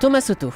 Thomas Soto.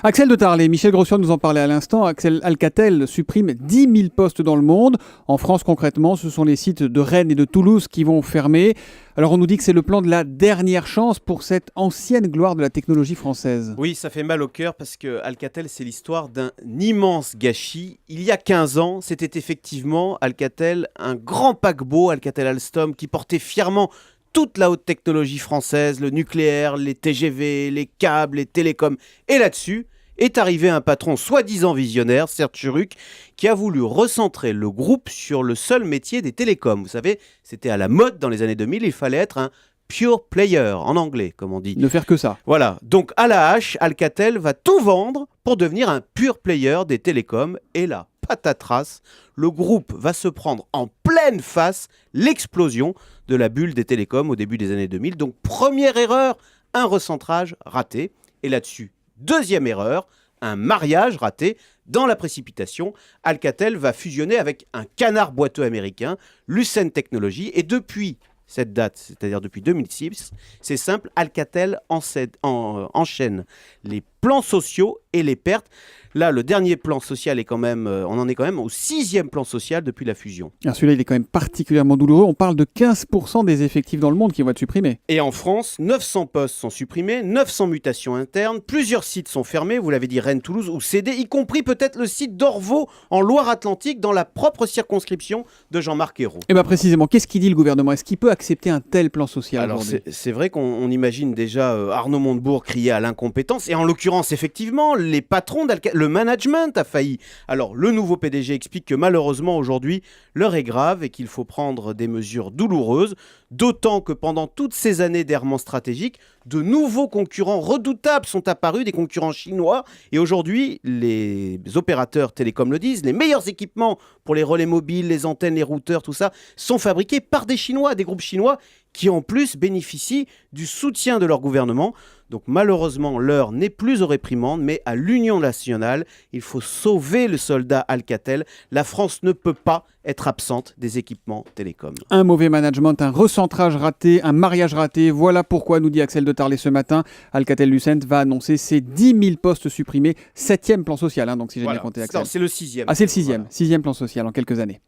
Axel de Tarlet, Michel Grossian nous en parlait à l'instant. Alcatel supprime 10 000 postes dans le monde. En France, concrètement, ce sont les sites de Rennes et de Toulouse qui vont fermer. Alors on nous dit que c'est le plan de la dernière chance pour cette ancienne gloire de la technologie française. Oui, ça fait mal au cœur parce que Alcatel, c'est l'histoire d'un immense gâchis. Il y a 15 ans, c'était effectivement Alcatel, un grand paquebot, Alcatel Alstom, qui portait fièrement toute la haute technologie française, le nucléaire, les TGV, les câbles, les télécoms. Et là-dessus est arrivé un patron soi-disant visionnaire, Serge Tchuruk, qui a voulu recentrer le groupe sur le seul métier des télécoms. Vous savez, c'était à la mode dans les années 2000, il fallait être un pure player, en anglais, comme on dit. Ne faire que ça. Voilà, donc à la hache, Alcatel va tout vendre pour devenir un pure player des télécoms. Et là, patatras, le groupe va se prendre en pleine face l'explosion de la bulle des télécoms au début des années 2000. Donc première erreur, un recentrage raté. Et là-dessus, deuxième erreur, un mariage raté. Dans la précipitation, Alcatel va fusionner avec un canard boiteux américain, Lucent Technologies. Et depuis cette date, c'est-à-dire depuis 2006, c'est simple, Alcatel enchaîne les plans sociaux et les pertes. Là, le dernier plan social est quand même, on en est quand même au 6e plan social depuis la fusion. Alors celui-là, il est quand même particulièrement douloureux. On parle de 15% des effectifs dans le monde qui vont être supprimés. Et en France, 900 postes sont supprimés, 900 mutations internes, plusieurs sites sont fermés, vous l'avez dit, Rennes, Toulouse ou cédés, y compris peut-être le site d'Orvaux en Loire-Atlantique, dans la propre circonscription de Jean-Marc Ayrault. Et bien précisément, qu'est-ce qu'il dit le gouvernement ? Est-ce qu'il peut accepter un tel plan social Alors aujourd'hui ? c'est vrai qu'on imagine déjà Arnaud Montebourg crier à l'incompétence, et en l'occurrence, effectivement, les patrons le management a failli. Alors, le nouveau PDG explique que malheureusement, aujourd'hui, l'heure est grave et qu'il faut prendre des mesures douloureuses, d'autant que pendant toutes ces années d'errement stratégique, de nouveaux concurrents redoutables sont apparus, des concurrents chinois, et aujourd'hui, les opérateurs télécoms le disent, les meilleurs équipements pour les relais mobiles, les antennes, les routeurs, tout ça, sont fabriqués par des Chinois, des groupes chinois, qui en plus bénéficient du soutien de leur gouvernement. Donc malheureusement, l'heure n'est plus aux réprimandes, mais à l'union nationale. Il faut sauver le soldat Alcatel. La France ne peut pas être absente des équipements télécoms. Un mauvais management, un recentrage raté, un mariage raté. Voilà pourquoi, nous dit Axel de Tarlet ce matin, Alcatel-Lucent va annoncer ses 10 000 postes supprimés. 7e plan social, donc si j'ai bien compté, Axel. C'est le 6e. Ah, c'est le 6e. Voilà. 6e plan social en quelques années.